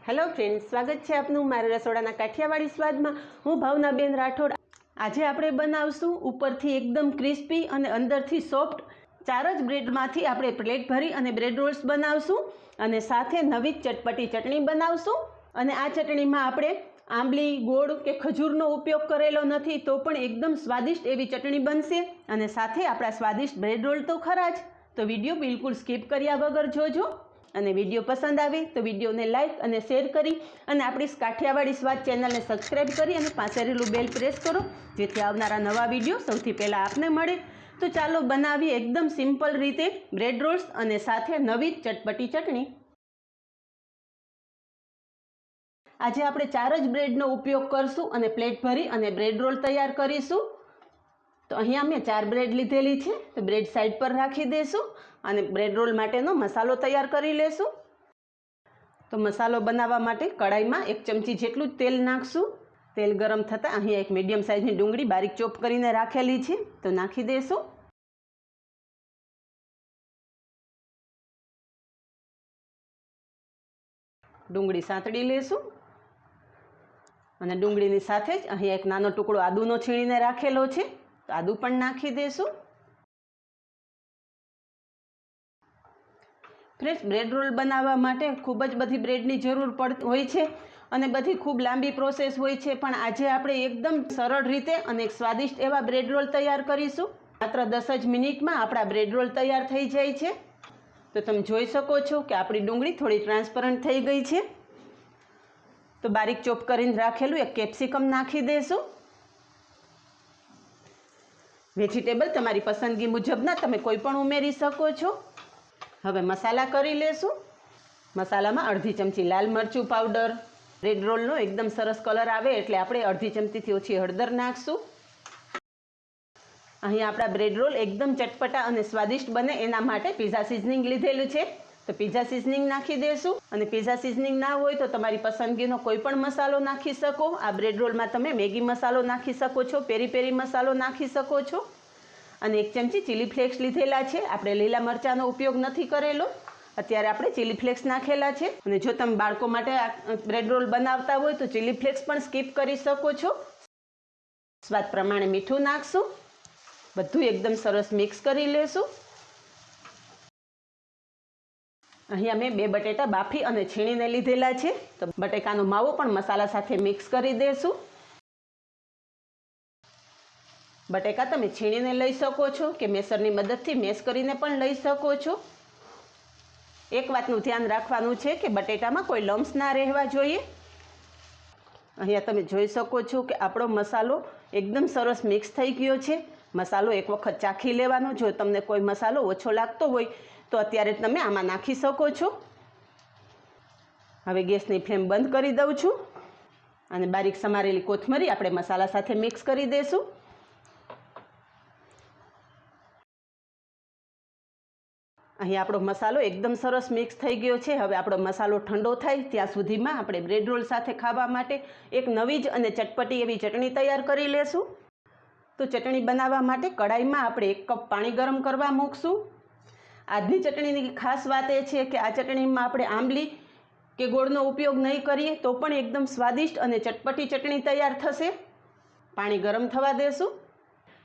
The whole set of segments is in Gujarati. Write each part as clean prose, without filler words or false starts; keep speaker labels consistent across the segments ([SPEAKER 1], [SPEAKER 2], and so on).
[SPEAKER 1] हेलो फ्रेंड्स, स्वागत है आपनु मारा रसोड़ाना काठियावाड़ी में। हूँ भावनाबेन राठोड। आज आपणे बनावशुं उपरथी एकदम क्रिस्पी और अंदरथी सॉफ्ट 4 ज ब्रेडमांथी आपणे प्लेट भरी और ब्रेड रोल्स बनावशुं और साथे नवी चटपटी चटनी बनावशुं। और आ चटनी में आपणे आंबली, गोळ के खजूरनो उपयोग करेलो नथी, तो पण एकदम स्वादिष्ट एवी चटनी बनशे। और साथे आपणा स्वादिष्ट ब्रेड रोल तो खरा ज। तो विडियो बिल्कुल स्कीप कर्या वगर जोजो। અને વિડીયો પસંદ આવે તો વિડીયોને લાઇક અને શેર કરી અને આપણી કાઠિયાવાડી સ્વાદ ચેનલને સબસ્ક્રાઈબ કરી અને પાસે રહેલું બેલ પ્રેસ કરો, જેથી આવનારા નવા વિડીયો સૌથી પહેલાં આપને મળે। તો ચાલો બનાવીએ એકદમ સિમ્પલ રીતે બ્રેડ રોલ્સ અને સાથે નવી ચટપટી ચટણી। આજે આપણે 4 જ બ્રેડનો ઉપયોગ કરશું અને પ્લેટ ભરી અને બ્રેડ રોલ તૈયાર કરીશું। तो अहींया मैं 4 ब्रेड लीधेली छे, तो ब्रेड साइड पर राखी देशुं और ब्रेड रोल माटेनो मसालो तैयार करी लेशुं। तो मसालो बनावा माटे कढ़ाई में 1 चमची जेटलुं तेल नाखशुं। तेल गरम थता अहींया एक मीडियम साइजनी डूंगળી बारीक चॉप करीने राखेली छे, तो नाखी देशुं। डूंगળી सातड़ी लेशुं અને ડુંગળીની સાથે જ અહીં એક નાનો ટુકડો આદુનો છીણીને રાખેલો છે, તો આદુ પણ નાખી દેશું। फ्रेश ब्रेड रोल बनावा माटे खूब ज बधी ब्रेडनी जरूर होय छे अने बधी खूब लांबी प्रोसेस होय छे, पण आजे आपणे एकदम सरळ रीते अने एक स्वादिष्ट एवा ब्रेड रोल तैयार करीशुं। मात्र 10 ज मिनिटमां आपणा ब्रेड रोल तैयार थई जाय छे। तो तमे जोई शको छो के आपणी डुंगળી थोड़ी ट्रांसपरंट थई गई छे। तो बारीक चॉप करीने राखेलुं एक केप्सिकम नाखी देशुं। वेजिटेबल तमारी पसंदगी मुजबना तमे कोई पण उमेरी शको छो। हवे मसाला करी लेशुं। मसालामां अर्धी चमची लाल मरचुं पाउडर, ब्रेड रोलनो एकदम सरस कलर आवे एटले आपणे अर्धी चमचीथी ओછી हळदर नाखशुं। અહીં આપણા ब्रेड रोल एकदम चटपटा અને स्वादिष्ट बने एना माटे पीઝા सीजनिंग लीधेलुं छे, तो पीઝા सीजनिंग नाखी देशुं। અને पीઝા सीजनिंग ना होय तो तमारी पसंदगीनो कोई पण मसालो नाखी शको। आ ब्रेड रोल में तमे मैगी मसालो नाखी शको छो, पेरी पेरी मसालो नाखी शको छो। અને 1 चमची चिली फ्लेक्स लीधेला छे। आपणे લીલા મરચાનો उपयोग નથી करेलो, અત્યારે આપણે चिली फ्लेक्स नाखेला छे। અને જો તમે બાળકો માટે ब्रेड रोल बनावता होय तो चिली फ्लेक्स पण स्कीप करी शको छो। स्वाद प्रमाणे मीठું नाखशुं। બધું एकदम सरस मिक्स करी लेशुं। અહીંયા મેં 2 બટેટા બાફી અને છીણીને લીધેલા છે, તો બટેકાનો માવો પણ મસાલા સાથે મિક્સ કરી દેશું। बटेका तमे छीणीने लई शको छो के मेसरनी मददथी मेस करीने पण लई शको छो। एक वातनुं ध्यान राखवानुं छे के बटेटामां कोई लम्स ना रहेवा जोईए। अहींया तमे जोई शको छो के आपणो मसालो एकदम सरस मिक्स थई गयो छे। मसालो एक वखत चाखी लेवानो, जो तमने कोई मसालो ओछो लागतो होय तो अत्यारे तमे आमां नाखी शको छो। हवे गैसनी फ्लेम बंध करी दઉં છું અને बारीक समारेली कोथमरी आपणे मसाला साथे मिक्स करी देशुं। અહીં આપણો મસાલો એકદમ સરસ મિક્સ થઈ ગયો છે। હવે આપણો મસાલો ઠંડો થાય ત્યાં સુધીમાં આપણે બ્રેડ રોલ સાથે ખાવા માટે એક નવી જ અને ચટપટી એવી ચટણી તૈયાર કરી લેશું। તો ચટણી બનાવવા માટે કડાઈમાં આપણે 1 કપ પાણી ગરમ કરવા મૂકશું। આજની ચટણીની ખાસ વાત એ છે કે આ ચટણીમાં આપણે આંબલી કે ગોળનો ઉપયોગ નહીં કરીએ તો પણ એકદમ સ્વાદિષ્ટ અને ચટપટી ચટણી તૈયાર થશે। પાણી ગરમ થવા દેશું।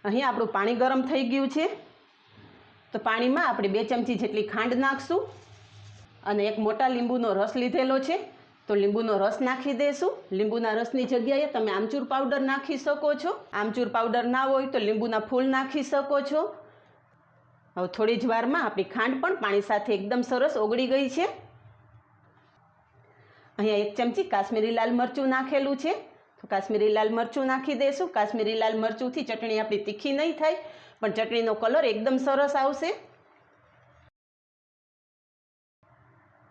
[SPEAKER 1] અહીં આપણું પાણી ગરમ થઈ ગયું છે, तो पानी में आपणे 2 चमची जेटली खांड नाखशुं अने एक मोटा લીંબુનો रस लीधेलो छे, तो લીંબુનો रस नाखी देशुं। લીંબુના रसनी जग्याए तमे आमचूर पाउडर नाखी शको छो। आमचूर पाउडर ना होय तो લીંબુના फूल नाखी शको छो। हवे थोड़ी ज वारमां आपणी खांड पण पाणी साथे एकदम सरस ओगળી गई छे। अहींया 1 चमची काश्मीरी लाल मरचुं नाखेलुं छे, तो काश्मीरी लाल मरचुं नाखी देशुं। काश्मीरी लाल मरचुंथी चटणी आपणी तीखी नहीं थाय, पण चटणीनो कलर एकदम सरस आवशे।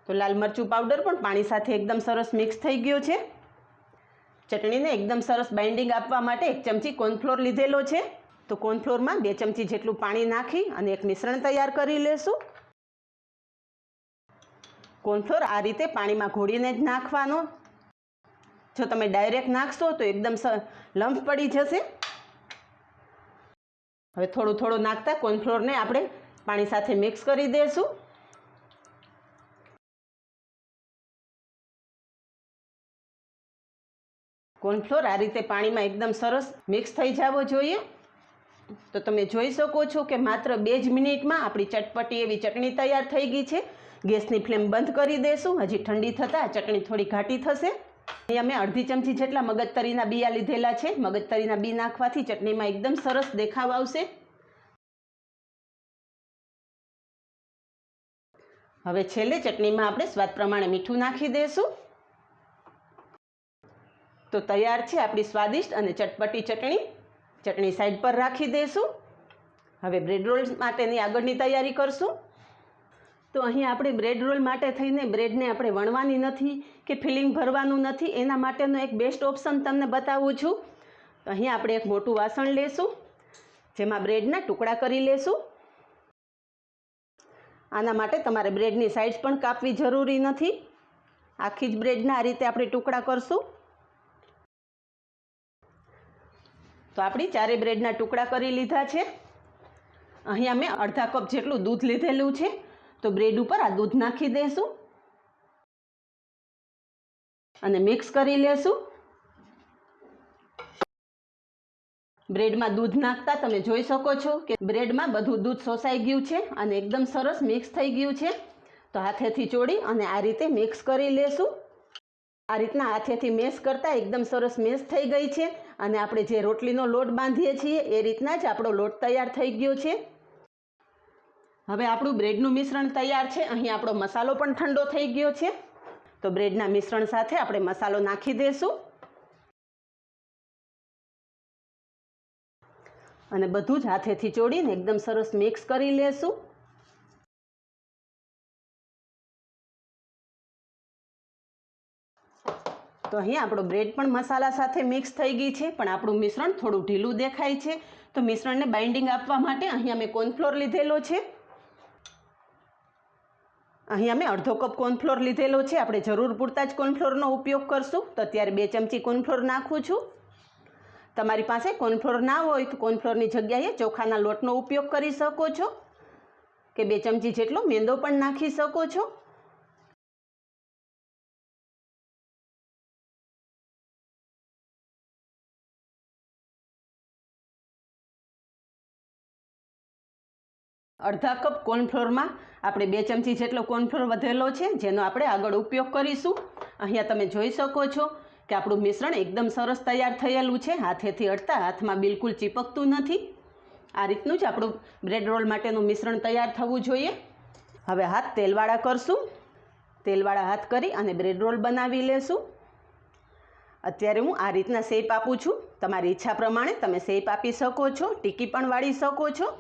[SPEAKER 1] तो लाल मरचुं पाउडर पण पाणी साथे एकदम सरस मिक्स थई गयो छे। चटणीने एकदम सरस बाइंडिंग आपवा माटे 1 चमची कॉर्नफ्लोर लीधेलो छे, तो कॉर्नफ्लोरमां 2 चमची जेटલું पाणी नाखी अने एक मिश्रण तैयार करी लेशुं। कॉर्नफ्लोर आ रीते पाणीमां घोळीने ज नाखवानो। जो तमे डायरेक्ट नाखशो तो एकदम लम्स पड़ी जशे। हवे थोड़ुं थोड़ुं नाखता कॉर्नफ्लोरने आपणे पाणी साथे मिक्स करी देशुं। કોર્નફ્લોર આ રીતે પાણીમાં એકદમ સરસ મિક્સ થઈ જવો જોઈએ. તો તમે જોઈ શકો છો કે માત્ર 2 જ મિનિટમાં આપણી ચટપટી એવી ચટણી તૈયાર થઈ ગઈ છે. ગેસની ફ્લેમ બંધ કરી દઈશું. હજી ઠંડી થતાં ચટણી થોડી ઘાટી થશે. અહીંયા મેં અડધી ચમચી જેટલા મગજતરીના બિયા લીધેલા છે. મગજતરીના બી નાખવાથી ચટણીમાં એકદમ સરસ દેખાવ આવશે. હવે છેલ્લે ચટણીમાં આપણે સ્વાદ પ્રમાણે મીઠું નાખી દઈશું. તો તૈયાર છે આપણી સ્વાદિષ્ટ અને ચટપટી ચટણી. ચટણી સાઈડ પર રાખી દઈશું. હવે બ્રેડ રોલ માટેની આગળની તૈયારી કરશું. તો અહીં આપણે બ્રેડ રોલ માટે થઈને બ્રેડને આપણે વણવાની નથી કે ફિલિંગ ભરવાનું નથી. એના માટેનો એક બેસ્ટ ઓપ્શન તમને બતાવું છું. તો અહીં આપણે એક મોટું વાસણ લેશું, જેમાં બ્રેડના ટુકડા કરી લેશું. આના માટે તમારે બ્રેડની સાઇઝ પણ કાપવી જરૂરી નથી. આખી જ બ્રેડના આ રીતે આપણે ટુકડા કરશું. તો આપણી 4 બ્રેડના ટુકડા કરી લીધા છે. અહીંયા મેં અડધા કપ જેટલું દૂધ લીધેલું છે. તો બ્રેડ ઉપર આ દૂધ નાખી દઈશું અને મિક્સ કરી લેશું. બ્રેડમાં દૂધ નાખતા તમે જોઈ શકો છો કે બ્રેડમાં બધું દૂધ શોષાઈ ગયું છે અને એકદમ સરસ મિક્સ થઈ ગયું છે. તો હાથેથી ચોળી અને આ રીતે મિક્સ કરી લેશું. આ રીતના હાથેથી મેશ કરતાં એકદમ સરસ મેશ થઈ ગઈ છે અને આપણે જે રોટલીનો લોટ બાંધીએ છીએ એ રીતના જ આપણો લોટ તૈયાર થઈ ગયો છે. હવે આપણું બ્રેડનું મિશ્રણ તૈયાર છે. અહીં આપણો મસાલો પણ ઠંડો થઈ ગયો છે. તો બ્રેડના મિશ્રણ સાથે આપણે મસાલો નાખી દઈશું અને બધું જ હાથેથી ચોળીને એકદમ સરસ મિક્સ કરી લેશું. તો અહીં આપણો બ્રેડ પણ મસાલા સાથે મિક્સ થઈ ગઈ છે, પણ આપણું મિશ્રણ થોડું ઢીલું દેખાય છે. તો મિશ્રણને બાઇન્ડિંગ આપવા માટે અહીં અમે કોર્નફ્લોર લીધેલો છે. અહીં અમે અડધો કપ કોર્નફ્લોર લીધેલો છે. આપણે જરૂર પૂરતા જ કોર્નફ્લોરનો ઉપયોગ કરશું. તો અત્યારે 2 ચમચી કોર્નફ્લોર નાખું છું. તમારી પાસે કોર્નફ્લોર ના હોય તો કોર્નફ્લોરની જગ્યાએ ચોખાના લોટનો ઉપયોગ કરી શકો છો કે 2 ચમચી જેટલો મેંદો પણ નાખી શકો છો. અડધા કપ કોર્નફ્લોરમાં આપણે 2 ચમચી જેટલો કોર્નફ્લોર વધેલો છે, જેનો આપણે આગળ ઉપયોગ કરીશું. અહીંયા તમે જોઈ શકો છો કે આપણું મિશ્રણ એકદમ સરસ તૈયાર થયેલું છે. હાથેથી અડતા હાથમાં બિલકુલ ચીપકતું નથી. આ રીતનું જ આપણું બ્રેડ રોલ માટેનું મિશ્રણ તૈયાર થવું જોઈએ. હવે હાથ તેલવાળા કરશું. તેલવાળા હાથ કરી અને બ્રેડ રોલ બનાવી લેશું. અત્યારે હું આ રીતના શેપ આપું છું. તમારી ઈચ્છા પ્રમાણે તમે શેપ આપી શકો છો, ટીકી પણ વાળી શકો છો.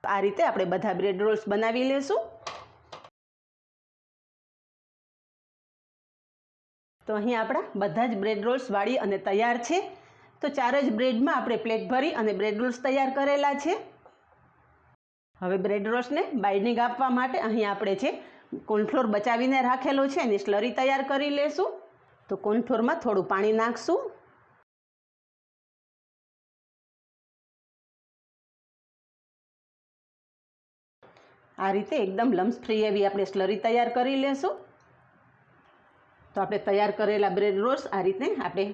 [SPEAKER 1] આ રીતે આપણે બધા બ્રેડ રોલ્સ બનાવી લેશું. તો અહીં આપણા બધા જ બ્રેડ રોલ્સ વાળી અને તૈયાર છે. તો 4 જ બ્રેડમાં આપણે પ્લેટ ભરી અને બ્રેડ રોલ્સ તૈયાર કરેલા છે. હવે બ્રેડ રોલ્સને બાઇન્ડિંગ આપવા માટે અહીં આપણે જે કોર્નફ્લોર બચાવીને રાખેલો છે એની સ્લરી તૈયાર કરી લેશું. તો કોર્નફ્લોરમાં થોડું પાણી નાખશું. આ રીતે એકદમ લમ્સ ફ્રી એવી આપણે સ્લરી તૈયાર કરી લેશું. તો આપણે તૈયાર કરેલા બ્રેડ રોલ્સ આ રીતે આપણે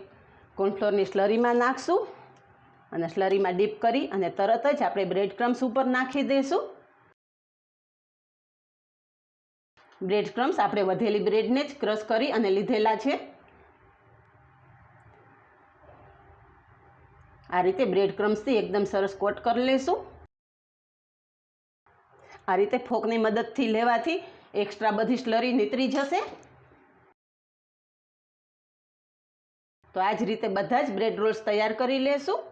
[SPEAKER 1] કોર્નફ્લોરની સ્લરીમાં નાખશું અને સ્લરીમાં ડીપ કરી અને તરત જ આપણે બ્રેડ ક્રમ્સ ઉપર નાખી દઈશું. બ્રેડ ક્રમ્સ આપણે વધેલી બ્રેડને જ ક્રશ કરી અને લીધેલા છે. આ રીતે બ્રેડ ક્રમ્સથી એકદમ સરસ કોટ કરી લેશું. આ રીતે ફોકની મદદથી લેવાથી એક્સ્ટ્રા બધી સ્લરી નીતરી જશે. તો આ જ રીતે બધા જ બ્રેડ રોલ્સ તૈયાર કરી લેશું.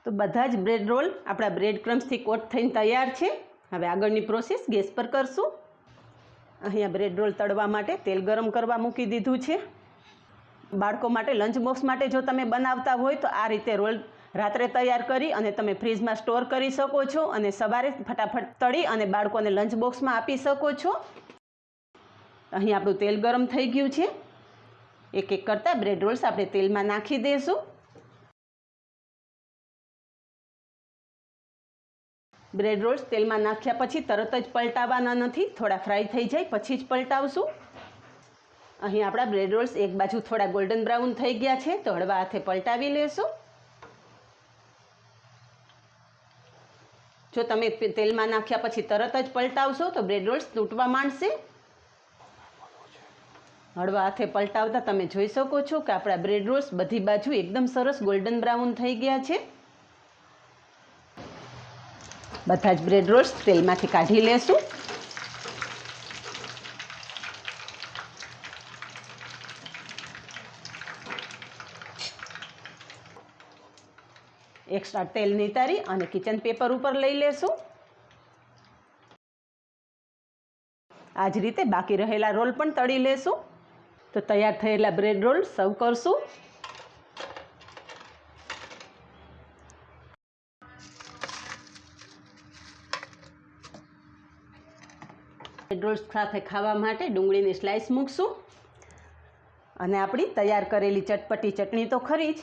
[SPEAKER 1] તો બધા જ બ્રેડ રોલ આપણા બ્રેડ ક્રમ્સથી કોટ થઈને તૈયાર છે. હવે આગળની પ્રોસેસ ગેસ પર કરશું. અહીંયા બ્રેડ રોલ તળવા માટે તેલ ગરમ કરવા મૂકી દીધું છે. બાળકો માટે લંચ બોક્સ માટે જો તમે બનાવતા હોય તો આ રીતે રોલ રાત્રે તૈયાર કરી અને તમે ફ્રીજમાં સ્ટોર કરી શકો છો અને સવારે ફટાફટ તળી અને બાળકોને લંચ બોક્સમાં આપી શકો છો. અહીં આપણું તેલ ગરમ થઈ ગયું છે. એક એક કરતાં બ્રેડ રોલ્સ આપણે તેલમાં નાખી દઈશું. બ્રેડ રોલ્સ તેલમાં નાખ્યા પછી તરત જ પલટાવવાના નથી. થોડા ફ્રાય થઈ જાય પછી જ પલટાવશું. અહીં આપણા બ્રેડ રોલ્સ એક બાજુ થોડા ગોલ્ડન બ્રાઉન થઈ ગયા છે, તો હળવા હાથે પલટાવી લેશું. જો તમે તેલમાં નાખ્યા પછી તરત જ પલટાવશો તો બ્રેડ રોલ્સ તૂટવા માંડશે. હળવા હાથે પલટાવતા તમે જોઈ શકો છો કે આપણા બ્રેડ રોલ્સ બધી બાજુ એકદમ સરસ ગોલ્ડન બ્રાઉન થઈ ગયા છે. બધા જ બ્રેડ રોલ્સ તેલમાંથી કાઢી લેશું. એક્સ્ટ્રા તેલ નિતારી અને કિચન પેપર ઉપર લઈ લેશું. આ જ રીતે બાકી રહેલા રોલ પણ તળી લેશું. તો તૈયાર થયેલા બ્રેડ રોલ સર્વ કરશું. બ્રેડ રોલ્સ સાથે ખાવા માટે ડુંગળીની સ્લાઇસ મૂકશું અને આપણી તૈયાર કરેલી ચટપટી ચટણી તો ખરી જ.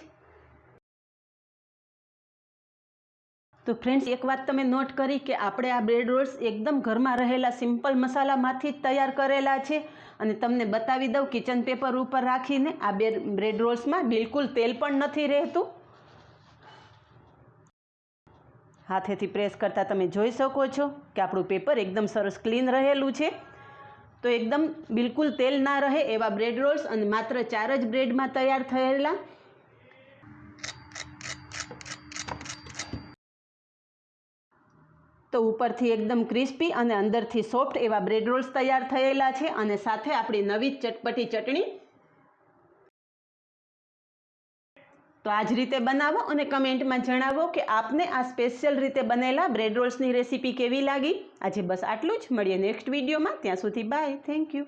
[SPEAKER 1] તો ફ્રેન્ડ્સ, એક વાત તમે નોટ કરી કે આપણે આ બ્રેડ રોલ્સ એકદમ ઘરમાં રહેલા સિમ્પલ મસાલામાંથી જ તૈયાર કરેલા છે. અને તમને બતાવી દઉં, કિચન પેપર ઉપર રાખીને આ બ્રેડ રોલ્સમાં બિલકુલ તેલ પણ નથી રહેતું. હાથેથી પ્રેસ કરતાં તમે જોઈ શકો છો કે આપણું પેપર એકદમ સરસ ક્લીન રહેલું છે. તો એકદમ બિલકુલ તેલ ના રહે એવા બ્રેડ રોલ્સ અને માત્ર 4 જ બ્રેડમાં તૈયાર થયેલા. તો ઉપરથી એકદમ ક્રિસ્પી અને અંદરથી સોફ્ટ એવા બ્રેડ રોલ્સ તૈયાર થયેલા છે અને સાથે આપણી નવી ચટપટી ચટણી. તો આ જ રીતે બનાવો અને કમેન્ટમાં જણાવો કે આપને આ સ્પેશિયલ રીતે બનેલા બ્રેડ રોલ્સની રેસીપી કેવી લાગી. આજે બસ આટલું જ. મળીએ નેક્સ્ટ વિડીયોમાં. ત્યાં સુધી બાય. Thank you.